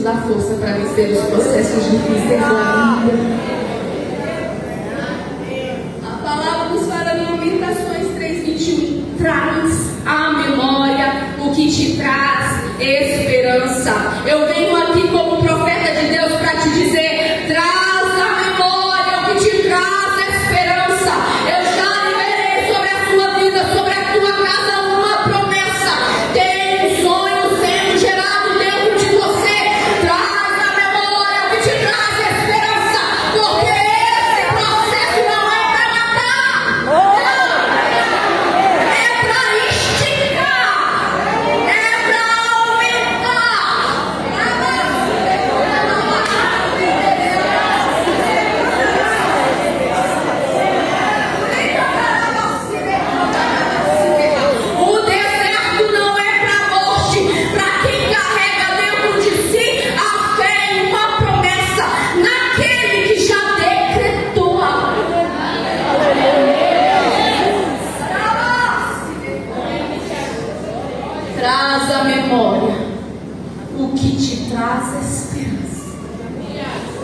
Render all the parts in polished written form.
nos dá força para vencer os processos difíceis da vida. A palavra nos fala em Lamentações 3:21. Traz à memória o que te traz esperança. Eu venho aqui como profeta de Deus para te dizer: traz à memória o que te traz esperança. Eu já liberei sobre a sua vida, sobre a tua casa, uma promessa. Tem um sonho sendo gerado dentro de você. Traz à memória o que te traz esperança, porque esse processo não é para matar, é para esticar, é para aumentar. O deserto não é para morte, para quem carrega dentro de si a fé em uma promessa, naquele que já decretou a traz à memória o que te traz esperança.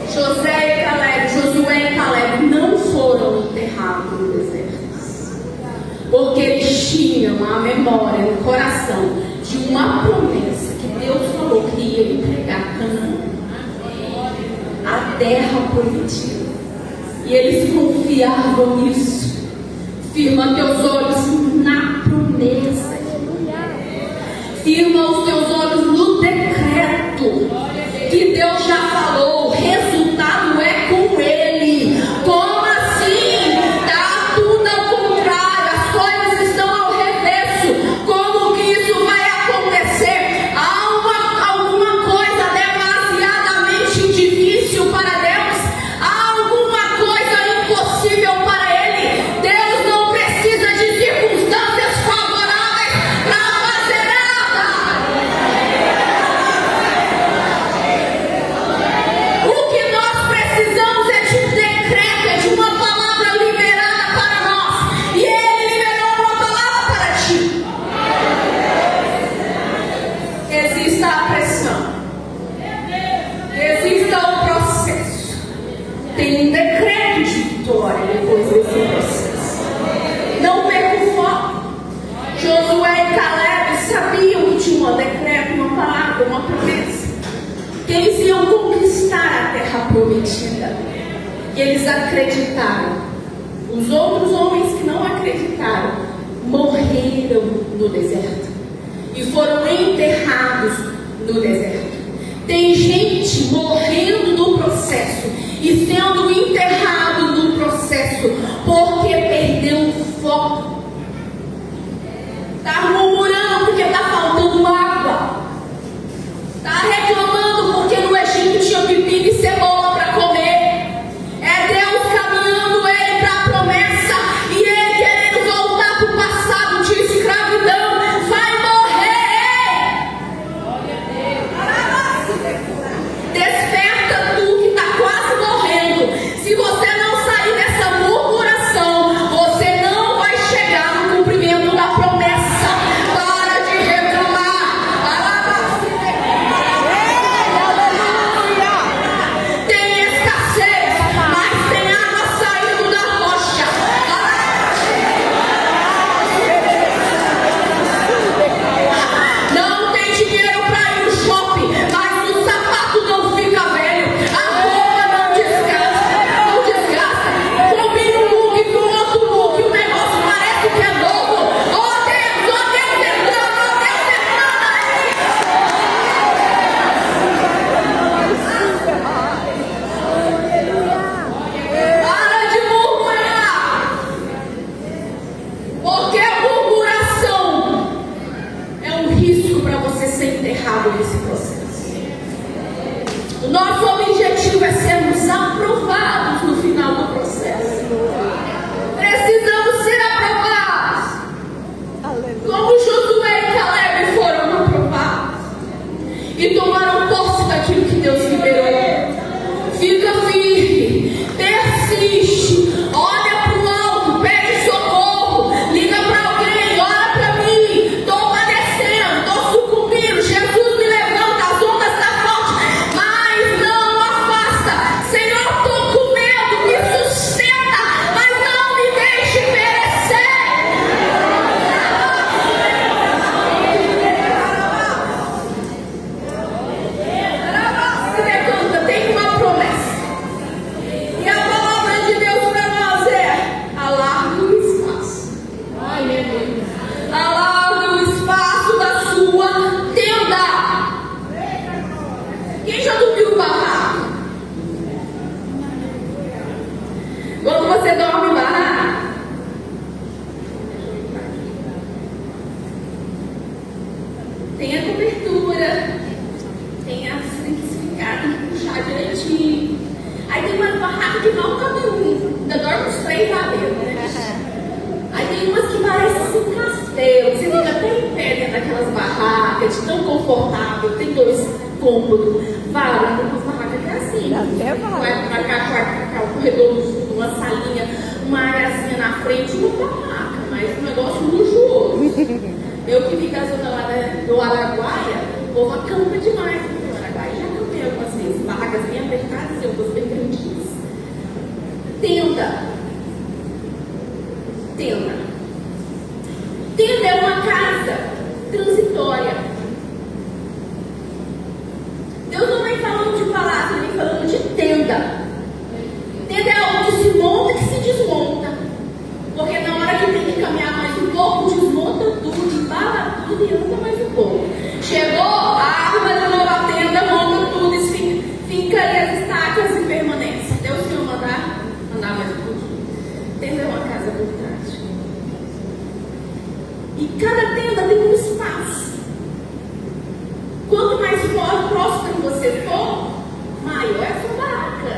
Josué e Caleb não foram enterrados no deserto, porque eles tinham a memória no coração de uma promessa que Deus falou que ia entregar Canaã, a terra prometida. E eles confiavam nisso. Firma teus olhos na promessa. Firma os teus olhos no decreto que Deus já falou. O resultado é com Ele. Como assim? Tá tudo ao contrário, as coisas estão ao reverso. Como que isso vai acontecer? Há alguma coisa demasiadamente difícil para Deus? Há alguma coisa impossível para Ele? Deus não precisa de circunstâncias favoráveis para fazer nada. O que nós precisamos é de um decreto, é de uma palavra liberada para nós. E Ele liberou uma palavra para ti. Exista a pressão, exista o processo. Tem um decreto de vitória depois desse processo. Não perca o foco. Josué e Caleb sabiam que tinha um decreto, uma palavra, uma promessa, que eles iam conquistar a terra prometida. E eles acreditaram. Os outros homens que não acreditaram morreram no deserto e foram enterrados no deserto. Tem gente morrendo no processo e sendo enterrado no processo porque perdeu o foco. Está murmurando porque está faltando água. Está reclamando porque no Egito tinha pepino e cebola para comer. É Deus caminhando ele para a promessa e ele querendo voltar para o passado de escravidão. Vai morrer! Desperta tu que está quase morrendo. Se você não sair dessa murmuração, você não vai chegar no cumprimento da promessa. Para de reclamar. Tem escassez, mas tem água saindo da rocha. Não tem dinheiro para ir no shopping, mas o sapato não fica velho, a roupa não desgasta. Combine um look com outro look, o negócio parece que é novo. Oh Deus entrando, oh Deus entrando aí. Para de murmurar, porque a murmuração é um risco para você ser enterrado nesse processo. O nosso objetivo é sermos aprovados no final do processo. Precisamos ser aprovados, como Josué e Caleb foram aprovados e tomaram posse daquilo que Deus liberou. Fica firme, persiste, olha para o alto, pede socorro, liga para alguém, ora para mim. Estou padecendo, estou sucumbindo. Jesus me levanta, as ondas da fonte. você dorme em barraca? Tem a cobertura, tem que ficar, tem que puxar direitinho. Aí tem umas barracas que não cabe um, ainda dorme os 3 lá dentro, né? Aí tem umas que parecem assim, castelo, você fica até em pé dentro daquelas barracas, de tão confortável, tem 2 cômodos. Vai, tem umas barracas que é assim. Vai cá, o corredor do fundo, uma salinha, uma areazinha na frente, uma barraca, mas um negócio luxuoso. Eu que fico na zona lá do Araguaia, o povo acampa demais no Araguaia. Já acampei algumas vezes, barracas bem apertadas e outras bem grandinhas. Tenda. Tenda é uma casa transitória. Deus não vem falando de palácio, ele vem falando de tenda. Tenda é algo que se monta e que se desmonta. Porque na hora que tem que caminhar mais um pouco, desmonta tudo, embala tudo e anda mais um pouco. Chegou, arma de novo a tenda, monta tudo e fica ali as estacas e permanece. Deus quer mandar mais um pouquinho. Tenda é uma casa burocrática. E cada tenda tem um espaço. Quanto mais próximo você for, maior é a sua barraca.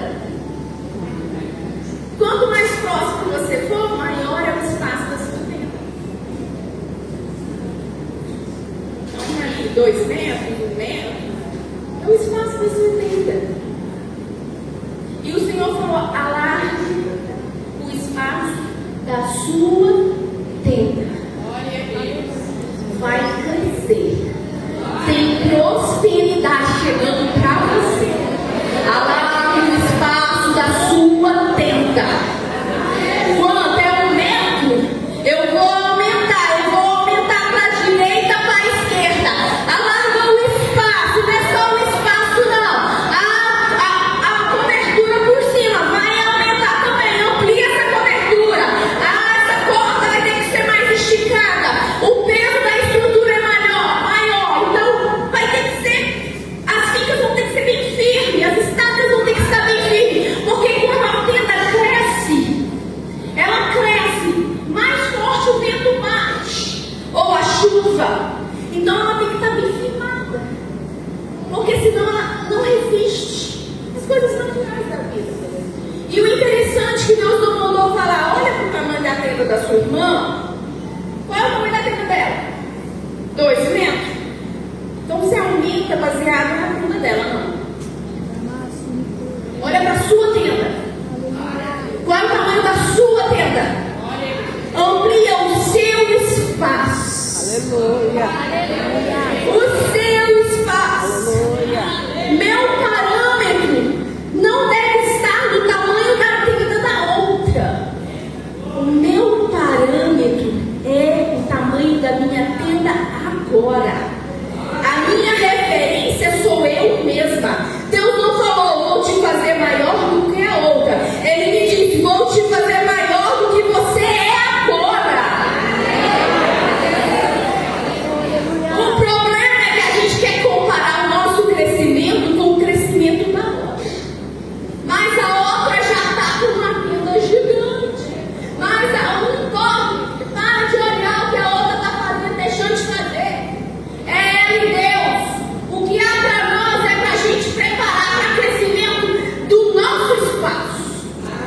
Quanto mais próximo você for, maior é o espaço da sua tenda. Então, ali, 2 metros, 1 metro, é o espaço da sua tenda. E o Senhor falou: alargue o espaço da sua tenda. Vai crescer. Tem prosperidade chegando para você. Alargue o espaço da sua tenda. Quanto é 1 metro, eu vou aumentar para a direita, para a esquerda. Alarga o espaço, não é só o espaço não. A cobertura por cima vai aumentar também. Amplia essa cobertura. Essa corda vai ter que ser mais esticada. O peso da estrutura é maior. Então vai ter que ser, as ficas vão ter que ser bem firmes, as estacas vão ter que estar bem firmes. Porque quando a tenda cresce, ela cresce, mais forte o vento bate, ou a chuva. Então ela tem que estar bem firmada, porque senão ela não resiste as coisas naturais da vida. E o interessante é que Deus não mandou falar: olha para o tamanho da tenda da sua irmã. Qual é o tamanho da tenda dela? 2 metros. Então você aumenta baseado na tenda dela, não. Olha para a sua tenda. Qual é o tamanho da sua tenda? Amplia o seu espaço. Aleluia. O seu espaço. Aleluia. Meu parâmetro não deve estar no tamanho da tenda da outra. O meu parâmetro é o tamanho da minha tenda agora. A minha referência sou eu mesma. Deus não falou: vou te fazer maior do que a outra. Ele me disse: vou te fazer maior do que você é agora. O problema é que a gente quer comparar o nosso crescimento com o crescimento da outra. Mas a outra já está com uma tenda gigante. Mas a um corre, para de olhar o que a outra está fazendo, deixando de fazer. É ela e Deus. O que há para nós é para a gente preparar para o crescimento do nosso espaço.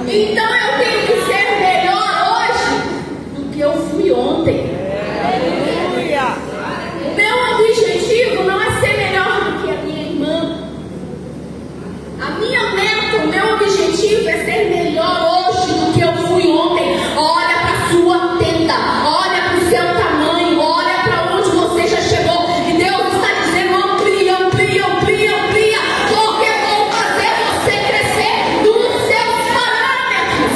Então eu tenho que ser melhor hoje do que eu fui ontem. Aleluia. O meu objetivo não é ser melhor do que a minha irmã. A minha meta, o meu objetivo é ser melhor hoje do que eu fui ontem. Olha para a sua tenda, olha para o seu tamanho, olha para onde você já chegou. E Deus está dizendo: amplia, amplia, amplia, amplia, porque vou fazer você crescer nos seus parâmetros.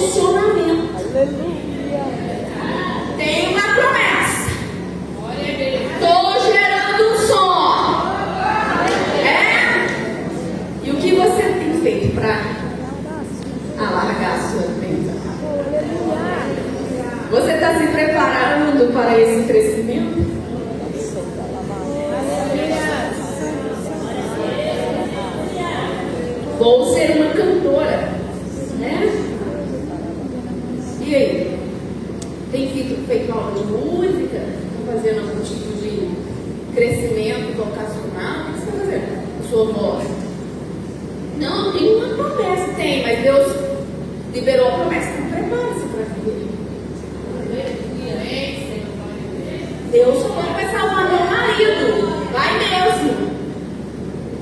posicionamento. Aleluia. Tem uma promessa. Estou gerando um som. E o que você tem feito para alargar a sua tenda? Você está se preparando para esse crescimento? Vou ser uma cantora, né? E aí? Tem feito aula de música? Está fazendo algum tipo de crescimento vocacional? O que você está fazendo com a sua voz? Não, tem uma promessa. Tem, mas Deus liberou a promessa. Então prepare-se para viver. Deus vai salvar meu marido. Vai mesmo.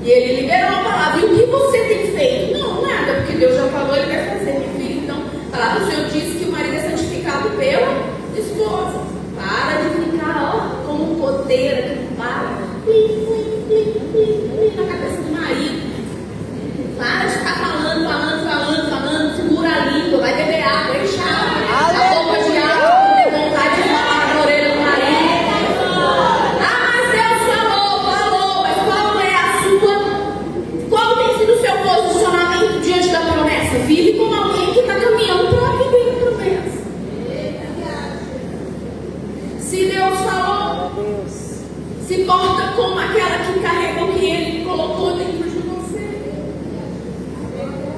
E ele liberou a palavra. E o que você tem feito? Não, nada, porque Deus já falou, ele vai fazer, meu filho. Então, a palavra do Senhor diz que o marido é santificado pela esposa. Para de ficar, como um poder que não para. Na cabeça do marido. Para de ficar falando. Segura a língua, vai beber água, enche a boca de água, tem vontade de falar na orelha do marido. Mas Deus falou, mas qual tem sido o seu posicionamento diante da promessa? Vive como alguém que está caminhando para viver a promessa. Se Deus falou, se porta como aquela que carrega o que Ele colocou dentro de você.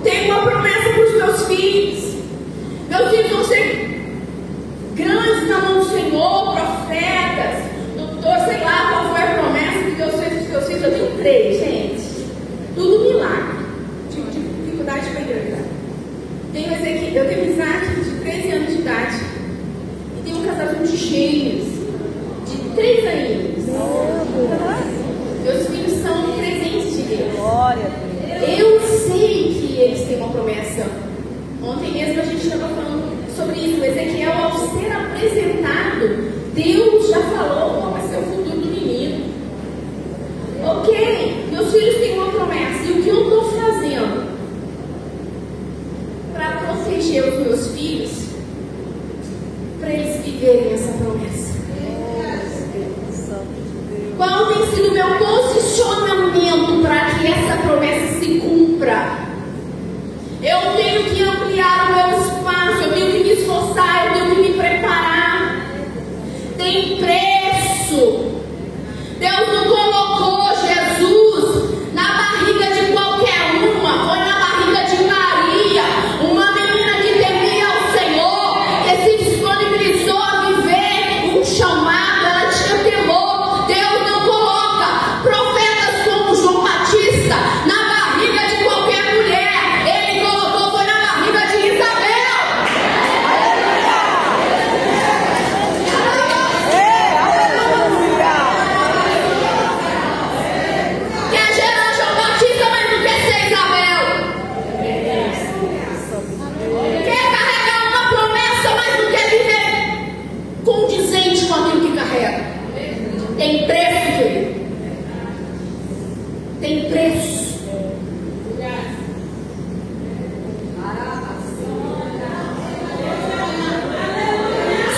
Tem uma promessa para os meus filhos. Meus filhos vão ser grandes na mão do Senhor, profetas, doutor, sei lá qual foi a promessa que Deus fez para os meus filhos. Eu tenho 3, gente. Tudo milagre. Tive dificuldade para engravidar. Eu tenho Isaac de 13 anos de idade. E tenho um casamento de gêmeos de 3 aninhos. Meus filhos são presentes de Deus. Glória a Deus. Eu sei que eles têm uma promessa. Ontem mesmo a gente estava falando sobre isso. Ezequiel, ao ser apresentado, Deus já falou qual vai ser o futuro do menino. Ok, meus filhos têm uma promessa. E o que eu estou fazendo para proteger os meus filhos, para eles viverem essa promessa? Qual tem sido o meu posicionamento para que essa promessa se cumpra? Eu tenho que ampliar o meu espaço, eu tenho que me esforçar, eu tenho que me preparar. Tem preço. Deus não colocou Jesus na barriga de qualquer uma, foi na barriga de Maria, uma menina que temia ao Senhor, que se disponibilizou a viver um chamado, ela tinha temor. Deus não coloca profetas como João Batista na barriga de qualquer mulher. Ele colocou foi na barriga de Isabel. Quer gerar João Batista, mas não quer ser Isabel. Quer carregar uma promessa, mas não quer viver condizente com aquilo que carrega. Tem preço, querido. Tem preço.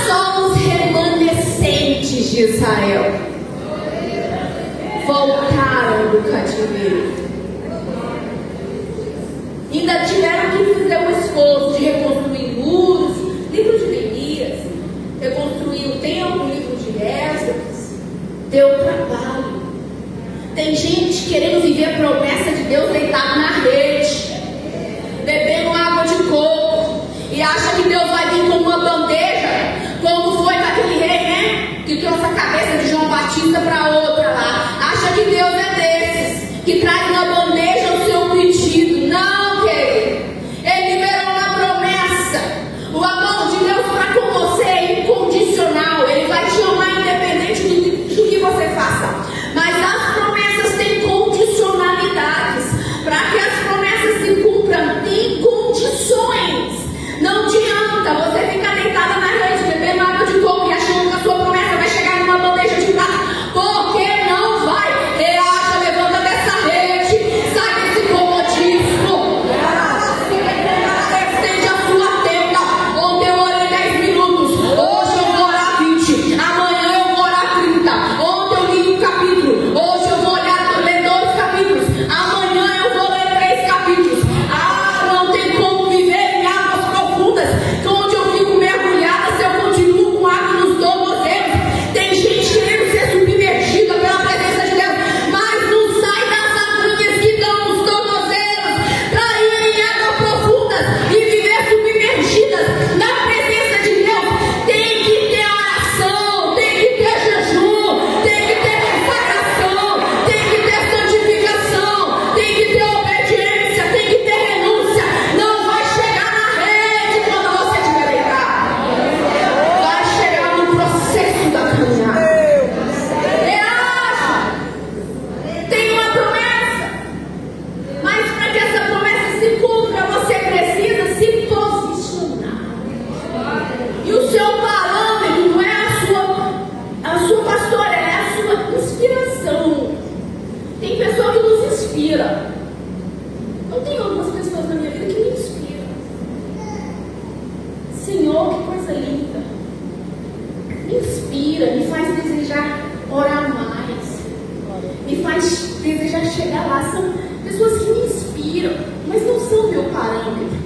Só os remanescentes de Israel voltaram do cativeiro. Ainda tiveram que fazer o esforço de reconstruir muros, livro de Neemias, reconstruir o templo, livro de Esdras. Deu trabalho. Tem gente querendo viver a promessa de Deus deitado na rede, bebendo água de coco, e acha que Deus vai vir com uma bandeja, como foi daquele rei, né? Que trouxe a cabeça de João Batista para outra lá. Acha que Deus é desses, que traz na bandeja o seu pedido. Não, querido. Ele liberou uma promessa. O amor de Deus para com você é incondicional. Ele vai te amar independente do que você faça. Mas as promessas têm condicionalidades. Para que as promessas se cumpram, tem condições. Não adianta você ficar deitada na rede, bebendo água de coco e achando que a sua promessa vai chegar numa bandeja de prata. Porque não vai. Reaja, levanta dessa rede, sai desse comodismo. Estende a sua tenda, inspira. Eu tenho algumas pessoas na minha vida que me inspiram. Senhor, que coisa linda. Me inspira, me faz desejar orar mais. Me faz desejar chegar lá. São pessoas que me inspiram, mas não são meu parâmetro.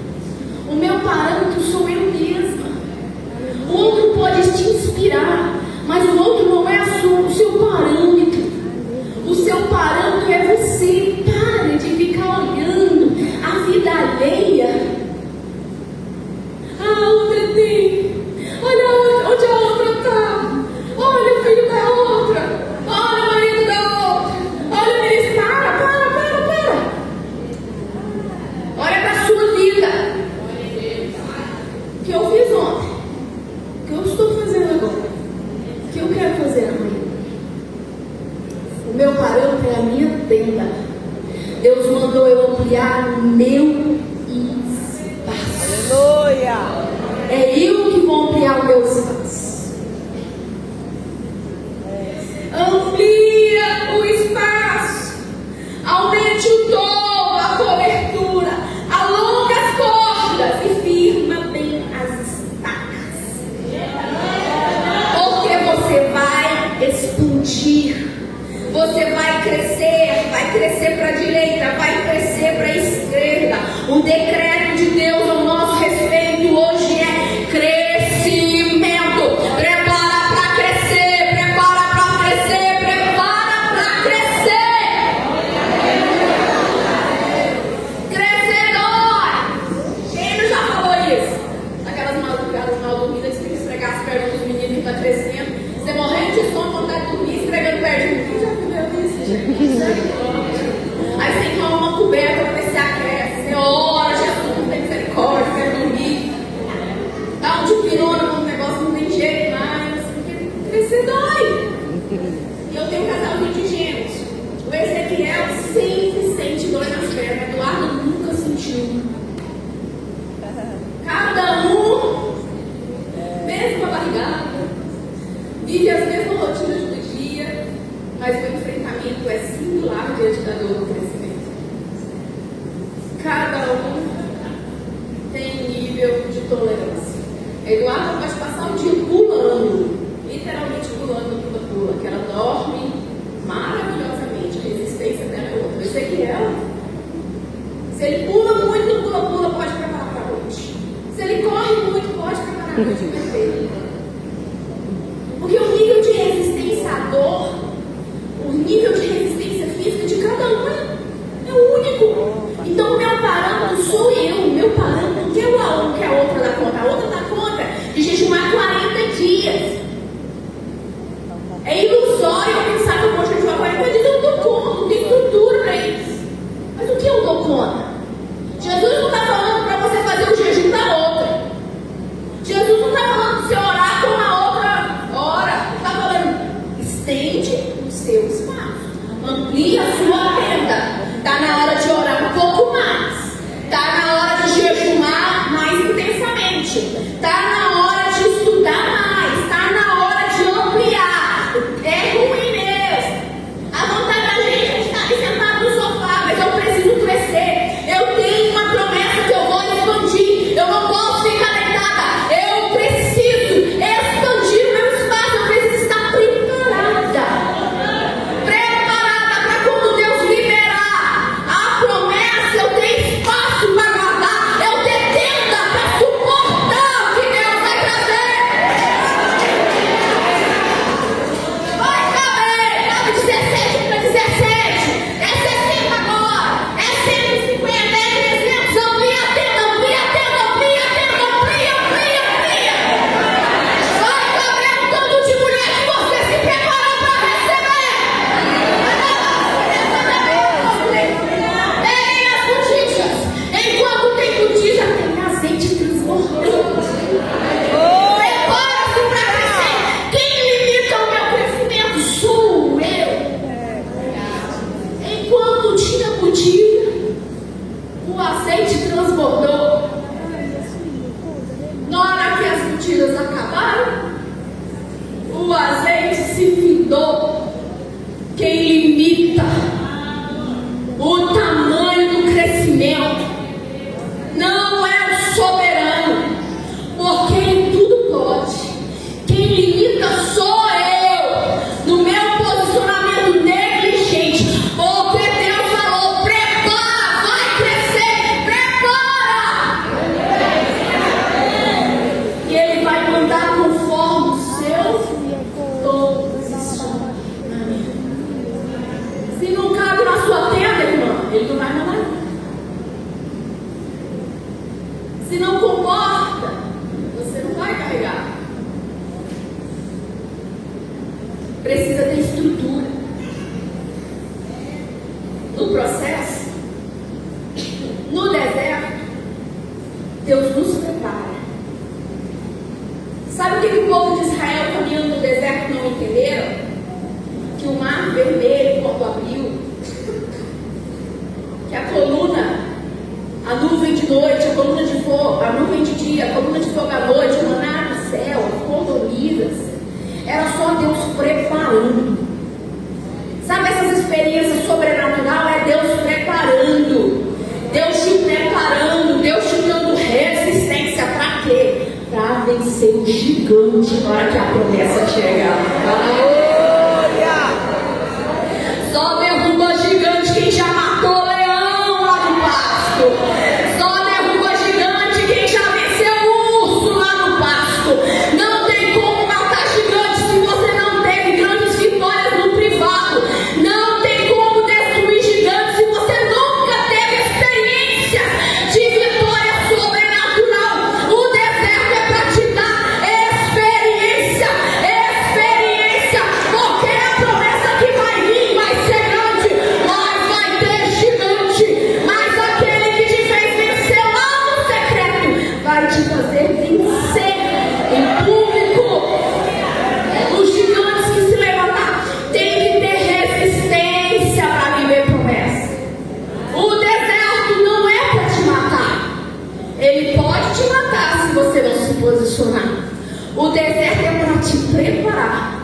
O meu parâmetro sou eu mesma. O outro pode te inspirar, mas o outro não é o seu parâmetro. O seu parâmetro é você. Pare de ficar olhando a vida alheia. Ah, outra tem. Olha onde a outra está. Olha o filho da outra. Olha o marido da outra. Olha o ministro. Para. Olha para a sua vida. O que eu fiz ontem? O que eu estou fazendo agora? O que eu quero fazer amanhã? O meu parâmetro é a minha tenda. Deus mandou eu ampliar o meu espaço. Aleluia. É eu que vou ampliar o meu espaço. Amplia o espaço. Aumente o tom, a cobertura. Alonga as cordas e firma bem as estacas. Porque você vai expandir. Você vai crescer para a direita, vai crescer para a esquerda. O decreto de Deus ao nosso respeito hoje é crescimento. Prepara para crescer, prepara para crescer, prepara para crescer. Crescer dói. Quem já falou isso? Aquelas madrugadas mal dormidas que esfregar as pernas dos meninos que estão crescendo. Você morrendo de sono, vontade de dormir, esfregando pernas. Quem já viu isso, gente? Aí você toma uma coberta para ver se aquece. Você ora, Jesus, tem misericórdia, quer dormir. Dá um de pirona no negócio, não tem jeito mais. Porque crescer dói. E eu tenho um casalzinho de gêmeos. O Ezequiel sempre sente dor nas pernas. Eduardo nunca sentiu. Cada um, mesma barrigada, vive as mesmas rotinas do dia, mas o enfrentamento é singular diante da dor do crescimento. Cada um tem nível de tolerância. Eduardo pode passar o dia pulando, literalmente pulando, pula, que ela dorme maravilhosamente. A resistência dela é outra. Ezequiel, se ele pula muito, pode preparar para a noite. Se ele corre muito, pode preparar para a noite inteira. Porque o nível de resistência à dor, o nível de resistência física de cada um é único. Então o meu parâmetro sou eu. O meu parâmetro não é o que a outra dá conta. A outra dá conta de jejumar 40 dias. É ilusório pensar que eu vou jejuar 40 dias. Eu dou conta, não tem estrutura para isso. Mas o que eu dou conta? Jesus não está falando para você fazer o jejum da outra. Jesus não está falando para você orar como a outra ora. Está falando, estende o seu espaço. Amplia a sua tenda. Está na hora de orar um pouco mais. Está na hora de jejumar mais intensamente. Está na hora de estudar mais. Está na hora de ampliar. É ruim mesmo. A vontade da gente está aqui sentado no sofá, mas eu preciso crescer. Eu tenho uma promessa que eu vou expandir. Eu não posso ficar deitada. Eu preciso expandir o meu espaço. Eu preciso estar preparada para quando Deus liberar a promessa, eu tenho espaço para guardar. Eu tenho tenda para suportar o que Deus vai trazer. Vai caber, cabe 17 para 17. É 60 agora. É 150, é 300. Amplia a tenda, amplia a tenda, amplia a tenda, amplia. Vai caber um tanto de mulher que você se preparou para receber. Peguem as botijas. Enquanto tem botija, tem azeite transbordando. Prepara-se para crescer. Quem limita o meu crescimento sou eu. Enquanto tinha botija, o azeite transbordou. Na hora que as botijas acabaram, o azeite se findou. Quem limita o tamanho vermelho quando abriu. Que a coluna, a nuvem de noite, a coluna de fogo, a nuvem de dia, a coluna de fogo à noite, o maná do céu, as cordonidas. Era só Deus preparando. Sabe, essas experiências sobrenaturais é Deus preparando. Deus te preparando, Deus te dando resistência para quê? Para vencer o gigante na hora que a promessa chegar. Só derruba gigante quem já matou leão lá no pasto. Só derruba gigante quem já venceu o urso lá no pasto. Não tem como matar gigante se você não teve grandes vitórias no privado. Não tem como destruir gigante se você nunca teve experiência de vitória sobrenatural. O deserto é para te dar experiência, porque a promessa que vai vir vai ser grande, mas vai ter gigante. Mas aquele que te fez vencer lá no secreto vai te fazer vencer em público. Os gigantes que se levantar tem que ter resistência para viver promessa. O deserto não é para te matar. Ele pode te matar se você não se posicionar. O deserto é para te preparar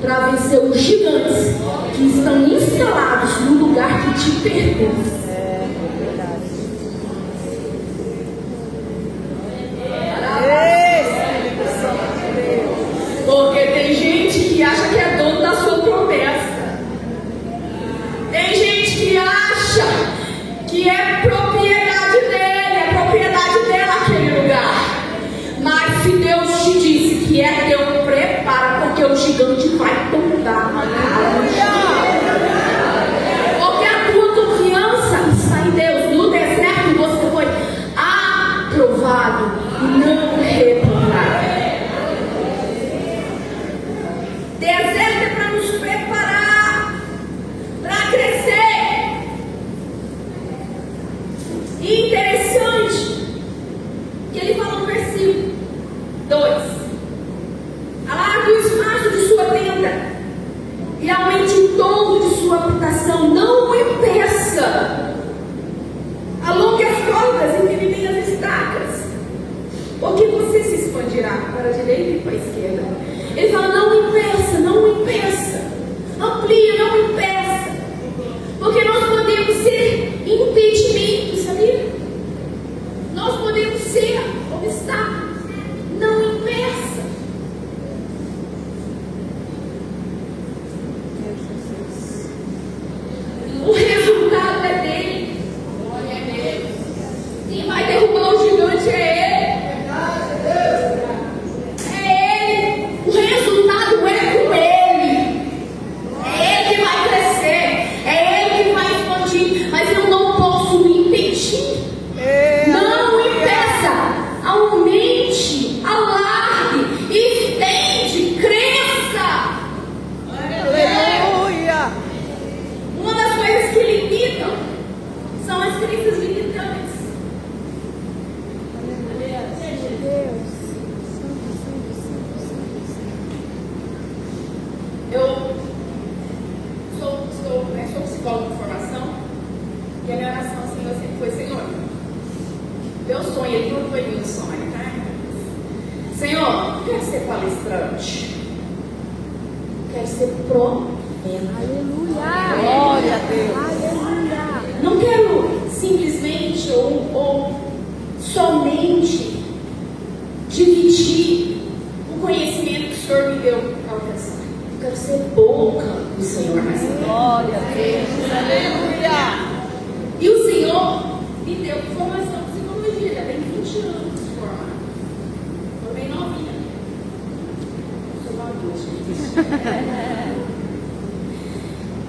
para vencer os gigantes que estão instalados no lugar que te pertence. Porque tem gente que acha que é dono da sua promessa. Tem gente que acha que é propriedade dele, é propriedade dela aquele lugar. Mas se Deus te disse que é teu, prepara, porque o gigante vai tombar na cara. Porque a tua confiança está em Deus. No deserto você foi aprovado e não reprovado. Deserto é para nos preparar para crescer. E interessante que ele fala no versículo 2: alargue o espaço de sua tenda e aumente o tom de sua habitação. Não o impeça. Alongue as cordas e firme bem as estacas, porque você se expandirá para a direita e para a esquerda. Ele fala: não impeça, não impeça. Amplia, não impeça. Porque nós podemos ser impedimento, sabia? Nós podemos ser obstáculos. Não impeça. O resultado é dele. Quem vai derrubar o gigante é ele. É ele. O resultado é com ele. É ele que vai crescer. É ele que vai expandir. Mas eu não posso impedir. Não impeça. Aumente, alargue, estende, cresça. Aleluia. Uma das coisas que limitam são as crenças limitantes. Eu sou psicóloga de formação e a minha oração sempre foi: Senhor, meu sonho, ele não foi meu sonho, tá? Senhor, eu quero ser palestrante, eu quero ser profeta. Aleluia. Glória a Deus. Aleluia. Não quero simplesmente ou somente dividir o conhecimento que o Senhor me deu para alcançar. Eu quero ser boca do Senhor nessa terra. Glória a Deus. Aleluia. E o Senhor me deu formação de psicologia. Já tem 20 anos de formada. Estou bem novinha. Sou madura.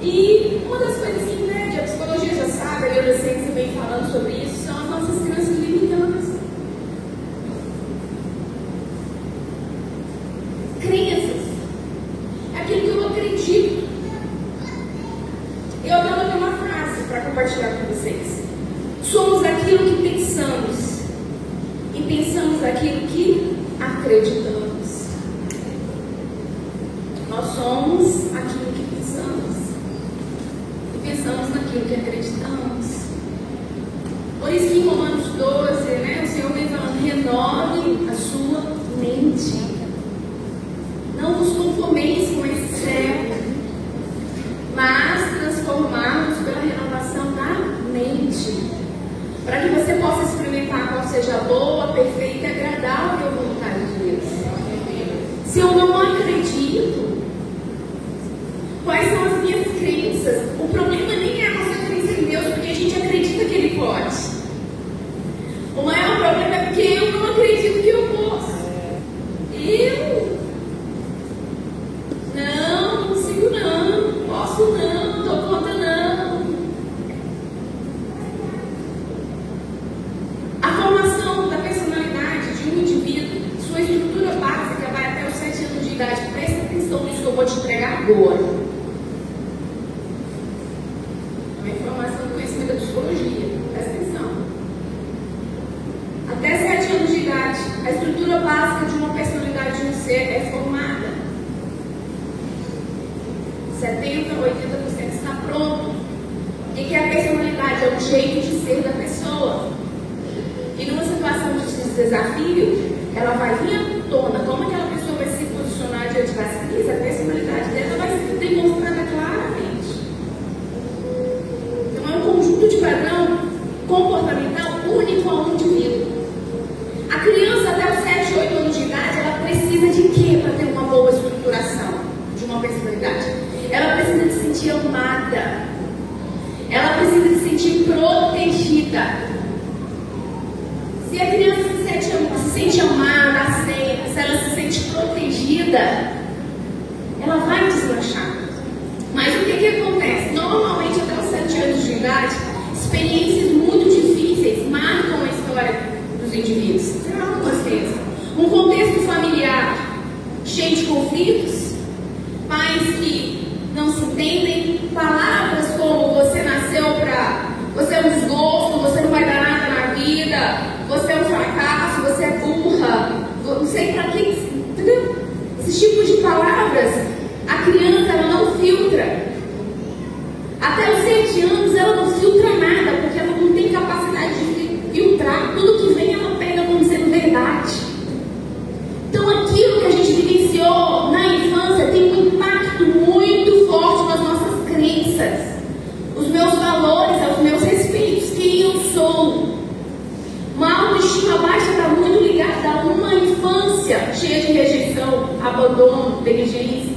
E uma das coisas que, a psicologia já sabe, a adolescência vem falando sobre isso, são as nossas crenças limitantes. Crenças. É aquilo que eu acredito. Eu tenho uma frase para compartilhar com vocês. Somos aquilo que pensamos. E pensamos aquilo que acreditamos. Nós somos aquilo que pensamos. renove a sua mente. Não vos conformeis com esse século, mas transformar-vos pela renovação da mente, para que você possa experimentar qual seja a boa, perfeita e agradável vontade de Deus. Se eu não acredito, quais são as minhas crenças? O problema nem é a nossa crença em Deus, porque a gente acredita que Ele pode. O maior problema é porque eu não acredito que eu posso. Eu não consigo não, posso não, dou conta não. A formação da personalidade de um indivíduo, sua estrutura básica vai até os 7 anos de idade. Presta atenção nisso que eu vou te entregar agora. É uma informação do conhecimento da psicologia. Presta atenção. Até 7 anos de idade, a estrutura básica de uma personalidade de um ser é formada. 70% a 80% está pronto. O que é a personalidade? É o jeito de ser da pessoa. E numa situação de desafio, ela vai vir à tona. Como aquela pessoa vai se posicionar diante das crises, a personalidade dela vai ser demonstrada claramente. Então é um conjunto de padrão comportamental único a um indivíduo. A criança até os 7, 8 anos de idade, ela precisa de quê para ter uma boa estruturação de uma personalidade? Ela precisa de se sentir amada. Ela precisa de se sentir protegida. Se a criança se sente amada, aceita, se ela se sente protegida, ela vai deslanchar. Mas o que acontece? Normalmente até os 7 anos de idade, experiências muito difíceis marcam a história dos indivíduos. Será algumas vezes? Um contexto familiar cheio de conflitos, pais que não se entendem, palavras como você nasceu para, você é um desgosto, você não vai dar nada na vida, você é um fracasso, você é burra, não sei para que, entendeu? Esses tipos de palavras, a criança ela não filtra. Até os 7 anos ela não filtra nada, porque ela não tem capacidade de filtrar. Tudo que vem ela pega como sendo verdade. Então aquilo que a gente vivenciou na infância tem um impacto muito forte nas nossas crenças, os meus valores, os meus respeitos, quem eu sou. Uma autoestima baixa está muito ligada a uma infância cheia de rejeição, abandono, negligência.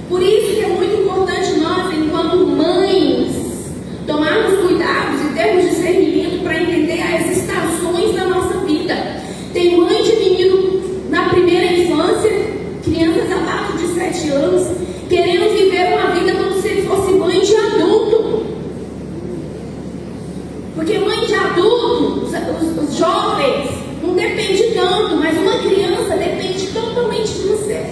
Por isso que é muito importante nós, enquanto mães, tomarmos cuidados e termos discernimento para entender as estações da nossa vida. Tem mãe de menino na primeira infância, crianças abaixo de 7 anos, querendo viver uma vida como se fosse mãe de adulto. Porque mãe de adulto, os jovens, não depende tanto, mas uma criança depende totalmente de você.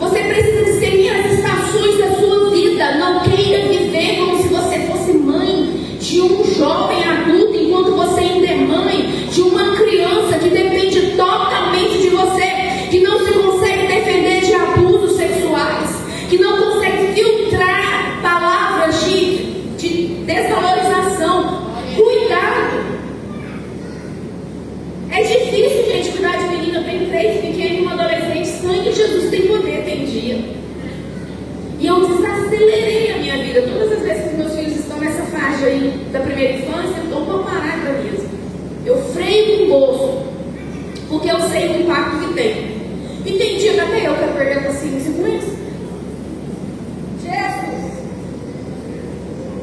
Você precisa discernir as estações da sua vida. Não queira viver como se você fosse mãe de um jovem adulto, enquanto você ainda é mãe de uma criança que depende totalmente de você, que não se consegue defender de abusos sexuais, que não consegue filtrar palavras de desvalorização. Cuidado! É difícil, gente, cuidar de menina. Eu tenho 3 pequenos e uma adolescente. Sangue de Jesus tem poder, tem dia. E eu desacelerei a minha vida. Todas as vezes que meus filhos estão nessa faixa aí da primeira infância, eu dou uma parada mesmo. Eu freio com o bolso, porque eu sei o impacto que tem. E tem dia que até eu quero perder a paciência com isso. Jesus!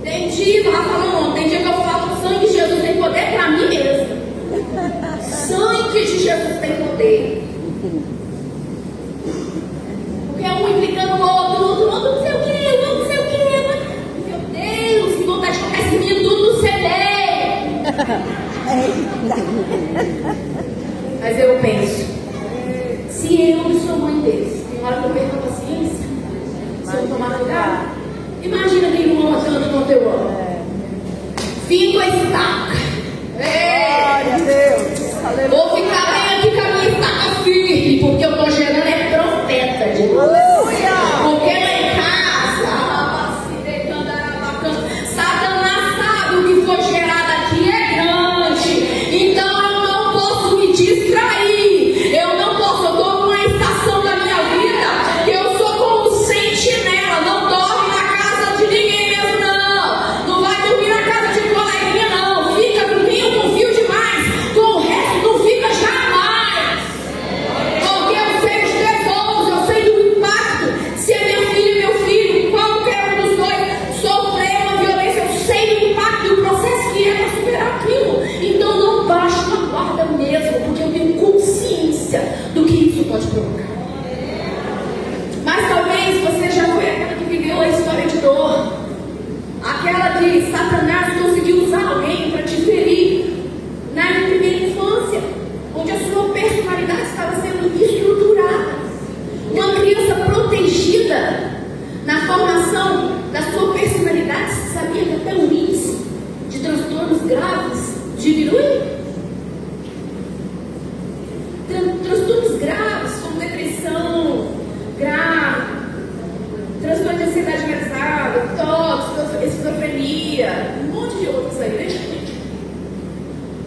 Tem dia, ela falou ontem, tem dia que eu falo, o sangue de Jesus tem poder pra mim mesmo. Sangue de Jesus tem poder. Porque um implicando o outro não sei o que, não sei o que. Meu Deus, que vontade de colocar esse menino tudo no CD. Mas eu penso, se eu sou mãe deles, tem hora que eu perco a paciência, se eu tomar cuidado, imagina quem não ama tanto quanto eu amo. Fico a estaca. Glória a Deus. Aleluia. Vou ficar bem aqui com a minha estaca firme, porque eu tô gerando é profeta de Deus. Aleluia. Porque lá em casa, Satanás sabe o que foi gerado aqui é grande. Então de ansiedade generalizada, toque, esquizofrenia, um monte de outros aí, né?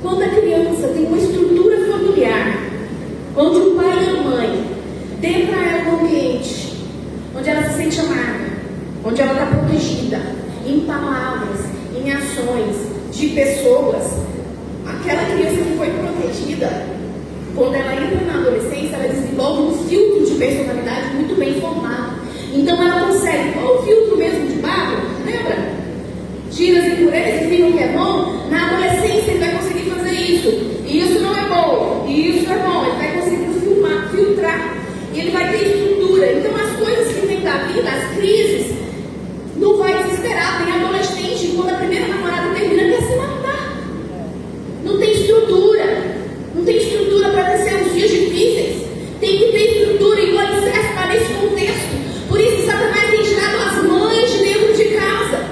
Quando a criança tem uma estrutura familiar, onde o pai e a mãe dê para ela um ambiente onde ela se sente amada, onde ela está protegida, em palavras, em ações, de pessoas, aquela criança que foi protegida, quando ela entra na adolescência, ela desenvolve um filtro de personalidade muito bem formado. Então ela consegue, qual o filtro mesmo de barro, lembra? Tiras e purezas e viram o que é bom. Na adolescência ele vai conseguir fazer isso. E isso não é bom, e isso é bom. Ele vai conseguir filtrar. E ele vai ter estrutura. Então as coisas que vêm da vida, as crises, não vai desesperar. Tem adolescente, quando a primeira namorada termina, quer se matar. Não tem estrutura. Não tem estrutura para vencer os dias difíceis. Tem que ter estrutura e o alicerce para nesse contexto. Por isso que Satanás tem tirado as mães de dentro de casa.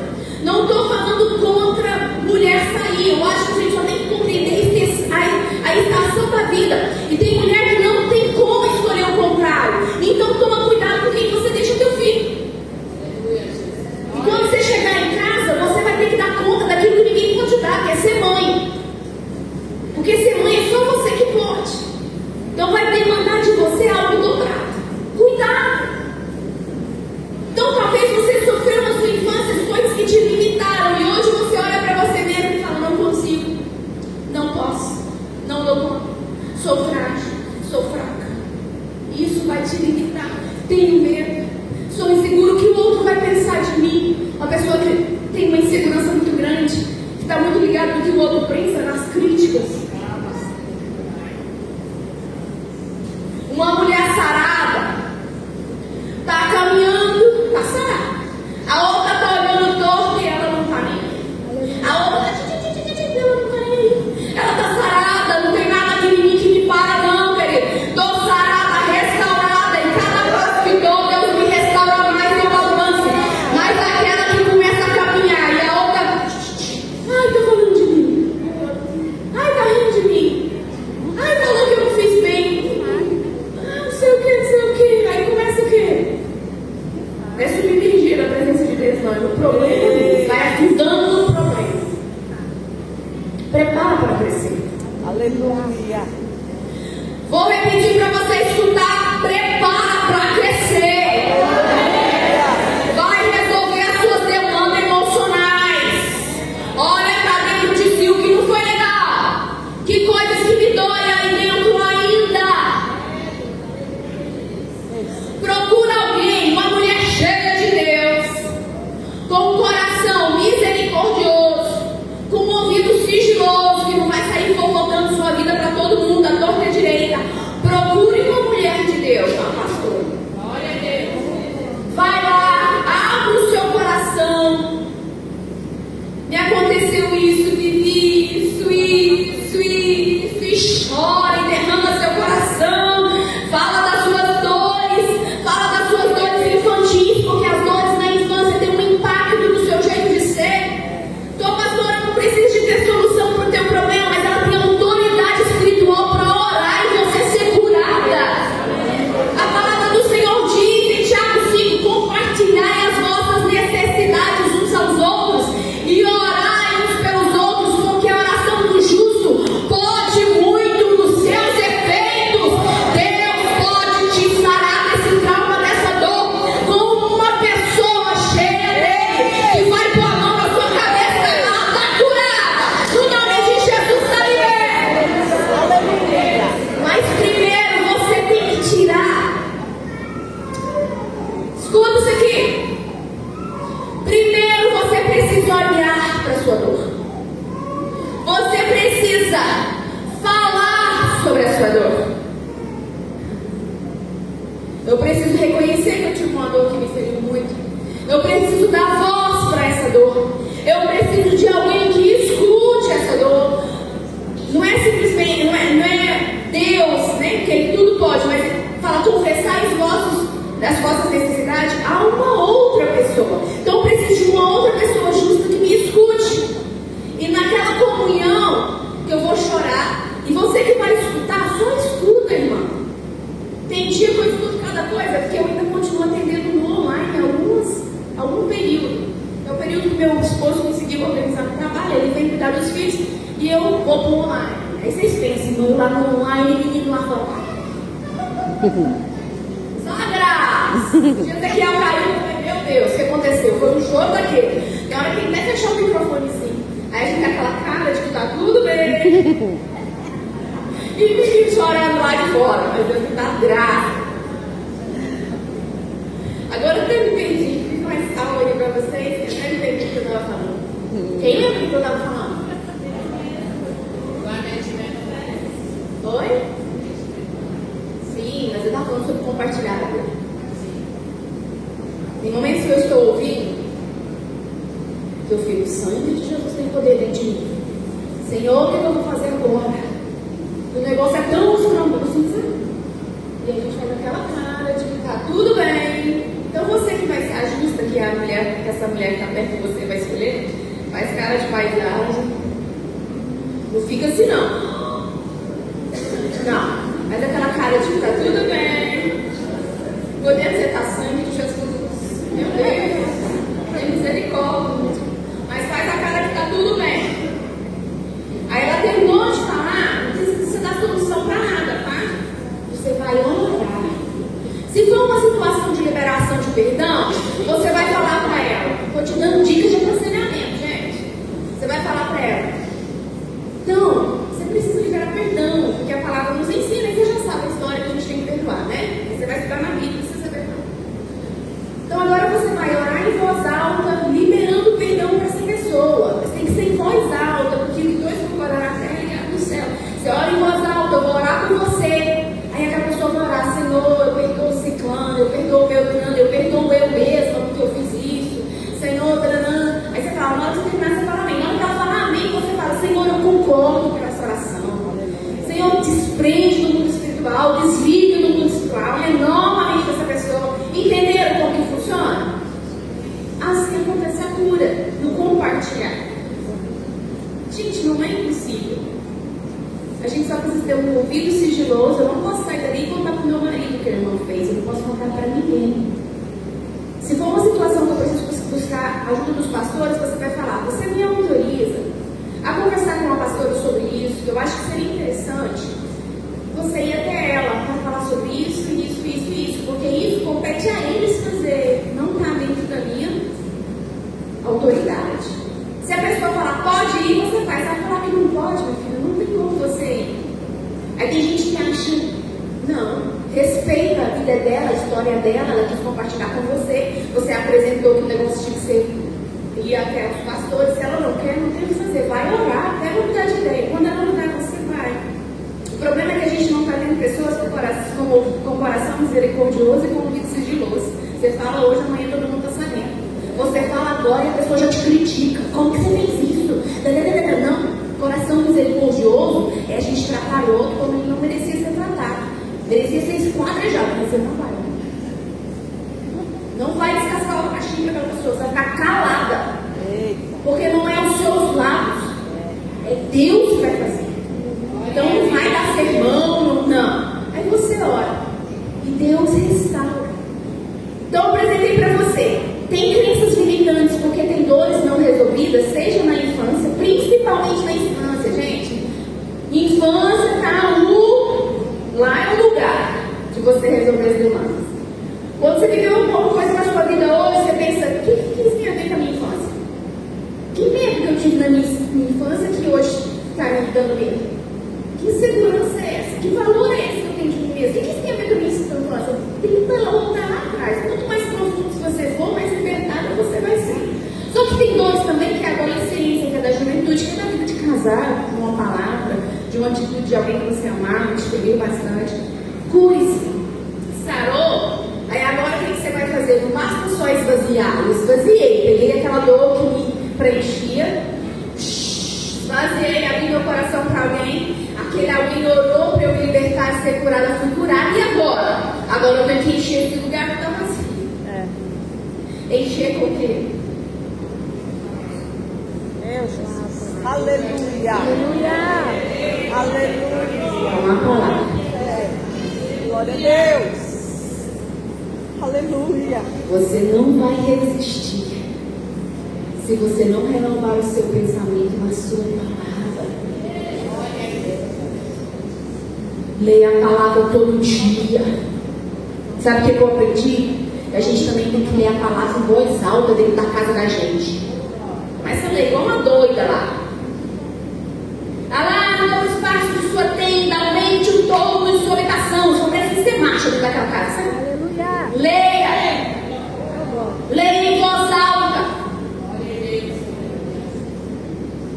Não estou falando contra mulher sair. Eu acho que a gente só tem que compreender a estação da vida. E tem mulher que não tem como escolher o contrário. Então toma cuidado com quem você deixa teu filho. E quando você chegar em casa, você vai ter que dar conta daquilo que ninguém pode dar, que é ser mãe. Porque ser mãe é só você que pode. Então vai demandar de você algo dobrado. Cuidado. Então talvez você sofreu na sua infância coisas que te limitaram. E hoje você olha para você mesmo e fala, não consigo, não posso, não dou conta, sou frágil, sou fraca. Isso vai te limitar. Tenho medo, sou inseguro. O que o outro vai pensar de mim? Uma pessoa que tem uma insegurança muito grande, que está muito ligada no que o outro pensa, nas críticas. Uma mulher sarada está caminhando, está sarada. A outra está olhando torto e ela não está nem aí. A outra está ela não está nem aí. Ela está sarada, não tem nada aqui em mim que me para, não, querido. Estou sarada, restaurada. Em cada passo que dou, Deus me restaura mais e eu avanço. Mas aquela que começa a caminhar e a outra, ai, está falando de mim. Ai, está rindo de mim. Ai, falou que eu não fiz bem. Não sei o que. Aí começa o quê? Não é submergir na presença de Deus, não. É no problema deles. Vai afundando no problema. Prepara para crescer. Aleluia. Vou repetir para você escutar. Prepara para crescer. Vai resolver as suas demandas emocionais. Olha para dentro de si o que não foi legal. Que coisas que me doem aí dentro ainda. Procura alguém, uma mulher cheia de Deus, com um coração misericordioso, com um ouvido sigiloso, que não vai sair fofocando sua vida para todo mundo, à torta e à direita. Procure uma mulher de Deus, pastor. Glória a Deus. Vai lá, abre o seu coração. Me aconteceu isso, vivi isso, e chora e derrama seu coração. Fala das suas dores, fala das suas dores infantis, porque as dores na infância têm um impacto no seu jeito de ser. Tua pastora não precisa de ter solução para o teu problema, mas ela tem autoridade espiritual para orar e você ser curada. A palavra do Senhor diz em Tiago 5: compartilhai as vossas necessidades uns aos outros e orai uns pelos outros, porque a oração do justo pode muito nos seus efeitos. Deus pode te sarar desse trauma, dessa dor, com uma pessoa cheia dele, que vai pôr a mão na sua cabeça e ela está curada. No nome de Jesus, está liberta. Mas primeiro você tem que tirar. Escuta isso aqui. Primeiro você precisa olhar para a sua dor. Você precisa falar sobre a sua dor. Eu preciso reconhecer que eu tive uma dor que me feriu muito. Eu preciso dar voz para essa dor. Eu preciso de alguém que escute essa dor. Não é simplesmente, não é Deus, né? Que Ele tudo pode, mas fala, confessar as vossas necessidades a uma outra pessoa. Então eu preciso de uma outra pessoa justa que me escute. E naquela comunhão que eu vou chorar, e você que vai escutar, só escuta, irmão. Tem dia que eu escuto cada coisa, porque eu ainda continuo atendendo no online, muito que meu esposo conseguiu organizar o trabalho, ele vem cuidar dos filhos e eu vou pro online. Aí vocês pensam, eu lá no online, menino lá fora. Sogra! O Ezequiel caiu, eu falei, meu Deus, o que aconteceu? Foi um choro daquele. Tem hora que tem que até fechar o microfone assim. Aí a gente tem aquela cara de que tá tudo bem. E o menino chorando lá de fora, mas Deus me dá graça. Agora eu até entendi, fica mais calma aqui pra vocês, eu até entendi o que eu estava falando. Quem lembra o que eu estava falando? Oi? Sim, mas eu estava falando sobre compartilhar. Tem momentos que eu estou ouvindo, que eu fico, o sangue de Jesus tem poder dentro de mim. Senhor, o que eu vou fazer agora? O negócio é tão estrondoso, sabe? E a gente faz aquela cara de que tá tudo bem. Então você que vai ser a justa que a mulher, que essa mulher que está perto de você vai escolher, faz cara de paisagem. Não fica assim não. Não. Faz aquela cara de que tá tudo bem. Podendo ser tá sangue de Jesus. Meu Deus. Tem misericórdia. Mas faz a cara que tá tudo bem. Aí ela terminou de falar, não precisa dar solução para nada, tá? Você vai orar. Se for uma situação de liberação de perdão, você vai falar para ela. Estou te dando dicas de aconselhamento, gente. Você vai falar para ela. Então, você precisa liberar perdão, porque a palavra nos ensina, e você já sabe a história que a gente tem que perdoar, né? Você vai estudar na Bíblia, precisa perdoar. Então agora você vai orar em voz alta, liberando perdão para essa pessoa. Mas tem que ser em voz alta, porque os dois vão orar na terra e no céu. Você ora em voz alta, eu vou orar por você. Aí aquela pessoa vai orar, Senhor, eu perdoo o ciclano, eu perdoo o Beltrano, eu perdoo eu mesma porque eu fiz isso. Senhor, taranã. Aí você fala, na hora que você terminar, você fala amém. Na hora que ela fala amém, você fala, Senhor, eu concordo com essa oração. Senhor, desprende do mundo espiritual, desliga do mundo espiritual, renova a mente dessa pessoa. Entenderam como que funciona? Assim acontece a cura, no compartilhar. Gente, não é impossível. A gente só precisa ter um ouvido sigiloso. Eu não posso sair dali e contar para o meu marido o que ele não fez. Eu não posso contar para ninguém. Se for uma situação que eu preciso buscar a ajuda dos pastores, você vai falar, você me autoriza a conversar com uma pastora sobre isso, que eu acho que seria interessante você ir até ela para falar sobre isso, porque isso compete a eles fazer, não está dentro da minha autoridade. Se a pessoa falar, pode ir, você faz. Ela falar que não pode, meu filho, não tem como você ir. Aí tem gente que acha, não, respeita a vida dela, a história dela, ela quis compartilhar com você, você apresentou que o negócio tinha que ser, ir até os pastores. Se ela não quer, não tem o que fazer, vai orar, até não mudar de ideia. Quando ela mudar, você vai. O problema é que a gente não está tendo pessoas com coração misericordioso e com ouvido sigiloso. Você fala hoje, amanhã todo mundo está sabendo. Você fala agora e a pessoa já te critica. Como que você fez isso? Não. Coração misericordioso é a gente tratar o outro como ele não merecia ser tratado. Merecia ser esquadrejado, mas você não vai. Não vai descascar o cachimbo para aquela pessoa. Você vai ficar calada. Porque não é os seus lábios. É Deus que vai fazer. Então não vai dar sermão, não. Aí você ora. E Deus restaura. Então eu apresentei para você. Tem crenças limitantes porque tem dores não resolvidas, seja na infância, principalmente na infância, gente. Infância tá lá é o lugar de você resolver as demandas. Quando você viveu alguma coisa na sua vida hoje, você pensa, o que isso tem a ver com a minha infância? Que medo que eu tive na minha infância que hoje está me dando medo? Que insegurança é essa? Que valor é esse que eu tenho de mim mesmo? O que isso tem a ver com a minha infância? Tenta voltar lá atrás. Quanto mais profundo você for, mais libertada você vai ser. Só que tem dores também que é a adolescência, que é da juventude, que é da vida de casar, de uma palavra, de uma atitude de alguém que você amava, que te feriu bastante. Cure-se. Sarou? Aí agora o que você vai fazer? Não basta só esvaziar. Eu esvaziei. Peguei aquela dor que me preenchia. Esvaziei, abri meu coração para alguém. Aquele alguém orou para eu me libertar e ser curada. Eu fui curada. E agora? Agora eu tenho que encher esse lugar que está vazio. Encher com o quê? Meu Jesus. Aleluia. Aleluia. Aleluia. Uma palavra. Glória a Deus. Aleluia. Você não vai resistir se se você não renovar o seu pensamento na sua palavra. Leia a palavra todo dia. Sabe o que eu aprendi? A gente também tem que ler a palavra em voz alta dentro da casa da gente. Começa a ler igual uma doida lá. Lá no espaço de sua tenda, aumente o tom de sua habitação. Só precisa ser marcha dentro daquela casa, sabe? Aleluia. Leia. Leia em voz alta.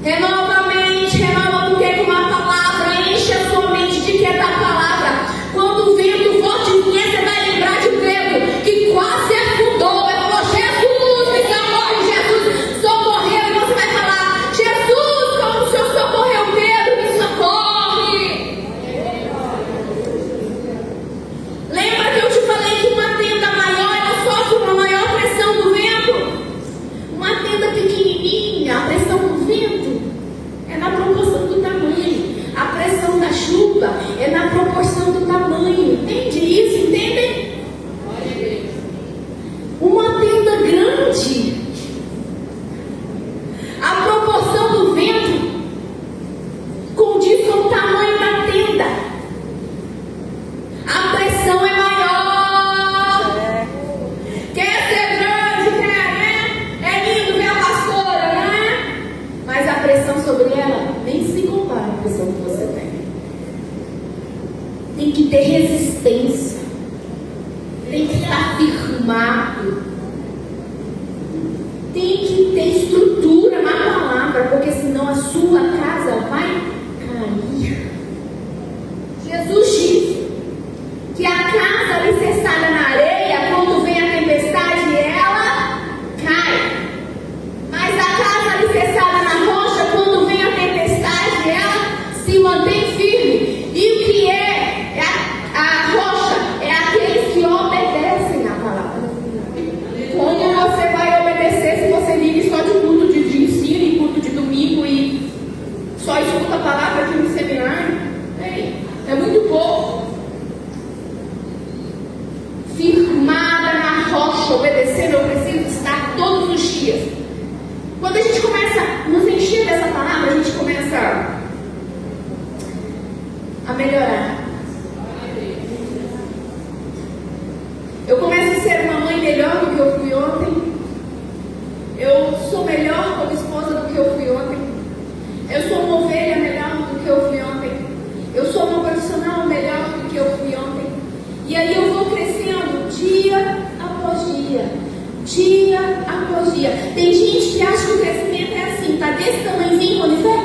Renova a mente, renova o que com uma palavra. Enche a sua mente de que é da palavra. Quando o vento forte vier, você vai lembrar de Pedro, que quase afundou. Vai falar, Jesus, me socorre, Jesus, socorreu. E você vai falar, Jesus, como o Senhor socorreu Pedro, me socorre. Lembra que eu te falei que uma tenda maior, ela sofre uma maior pressão do vento? Uma tenda pequenininha, a pressão do vento é na proporção do tamanho. A pressão da chuva é na proporção do tamanho. Entende isso? Entendem? Uma tenda grande, a proporção do vento condiz com o tamanho da tenda. A pressão é maior. Quer ser grande, quer, né? É lindo ver a pastora, né? Mas a pressão sobre ela nem se compara à pressão que você tem. Tem que ter resistência. Tem que estar firmado. Tem que ter estrutura na palavra, porque senão a sua casa vai cair. Jesus disse que a casa alicerçada na areia, quando vem a tempestade, ela cai. Mas a casa alicerçada na rocha, quando vem a tempestade, ela se mantém firme. E o que é a rocha? É aqueles que obedecem a palavra. Como você vai obedecer se você vive só de culto de ensino e culto de domingo e só escuta a palavra aqui no seminário? É muito pouco. Firmada na rocha, obedecendo, eu preciso estar todos os dias. Quando a gente começa a nos encher dessa palavra, a gente começa a melhorar. Eu começo a ser uma mãe melhor do que eu fui ontem. Eu sou melhor como esposa do que eu fui ontem. Eu sou uma ovelha melhor do que eu fui ontem. Eu sou uma profissional melhor do que eu fui ontem. E aí eu vou crescendo dia após dia. Dia após dia. Tem gente que acha que o crescimento é assim, tá desse tamanhozinho quando vê.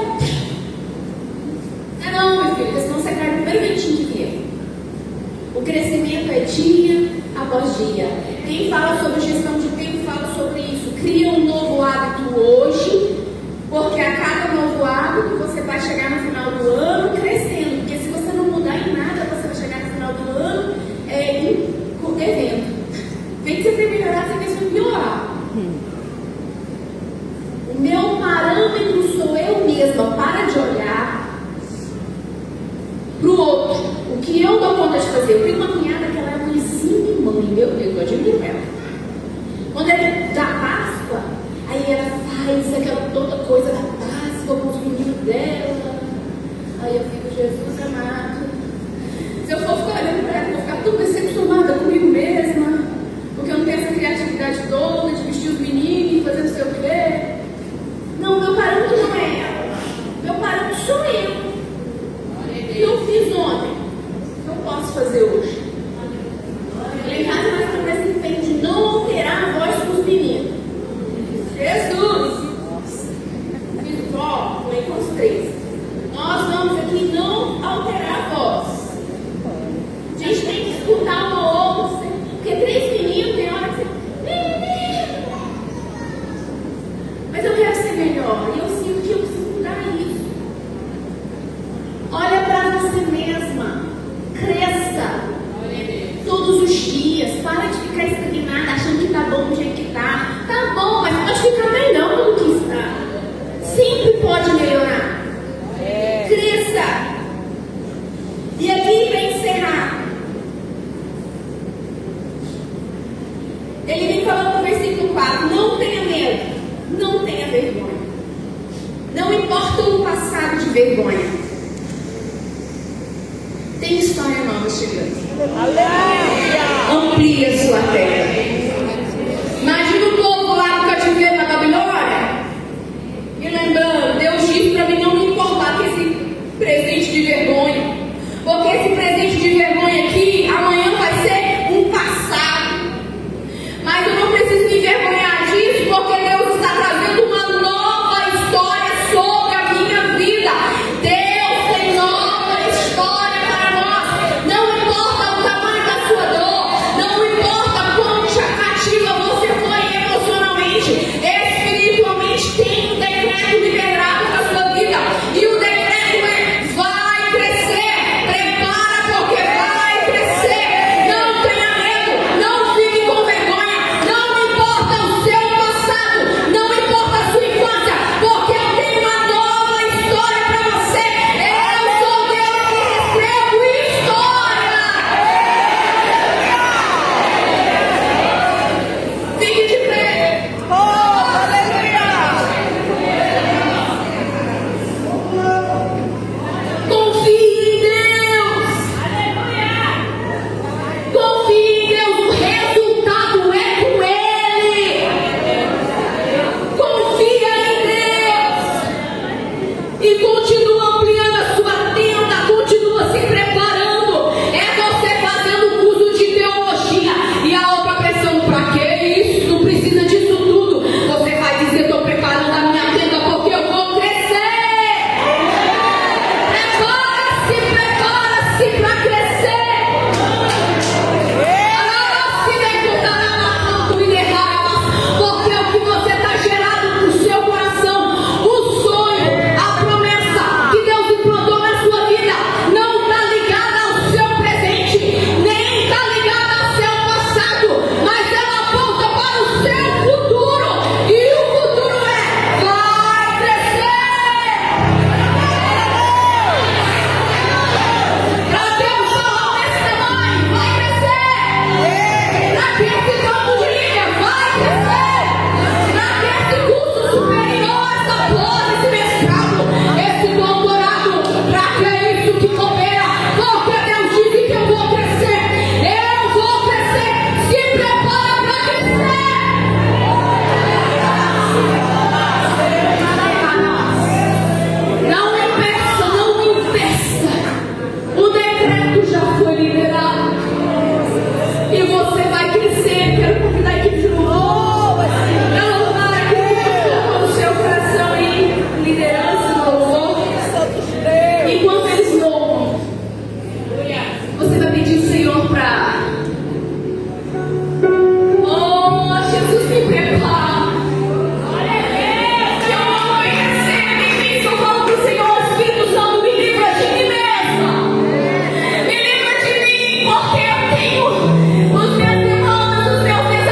Não, meu filho, porque senão você cai no primeiro ventinho que vier. O crescimento é dia após dia. Quem fala sobre gestão de tempo fala sobre isso. Cria um novo hábito hoje, porque a cada novo hábito você vai chegar no final do ano crescendo. Porque se você não mudar em nada, você vai chegar no final do ano devendo. Vem que você tem que melhorar, você quer se piorar. O meu parâmetro sou eu mesma. Para de olhar pro outro. O que eu dou conta de fazer? Eu tenho uma cunhada que ela é mãezinha e mãe. Meu Deus, eu admiro ela. Quando é da Páscoa, aí ela faz aquela toda coisa da Páscoa com os meninos dela. Aí eu fico, Jesus amado. Se eu for ficar olhando para ela, eu vou ficar tão decepcionada comigo mesma, porque eu não tenho essa criatividade toda de vestir os meninos e fazer não sei o quê. Não, meu parâmetro não é ela. Meu parâmetro sou eu. O que eu fiz ontem, o que eu posso fazer hoje? Lá em casa nós estamos nesse empenho de não alterar a voz com os meninos. Jesus! Fiz ó, falei com os três. Nós vamos aqui não alterar a voz. A gente tem que escutar Não tenha vergonha. Não importa o passado de vergonha. Tem história nova chegando. Aleluia.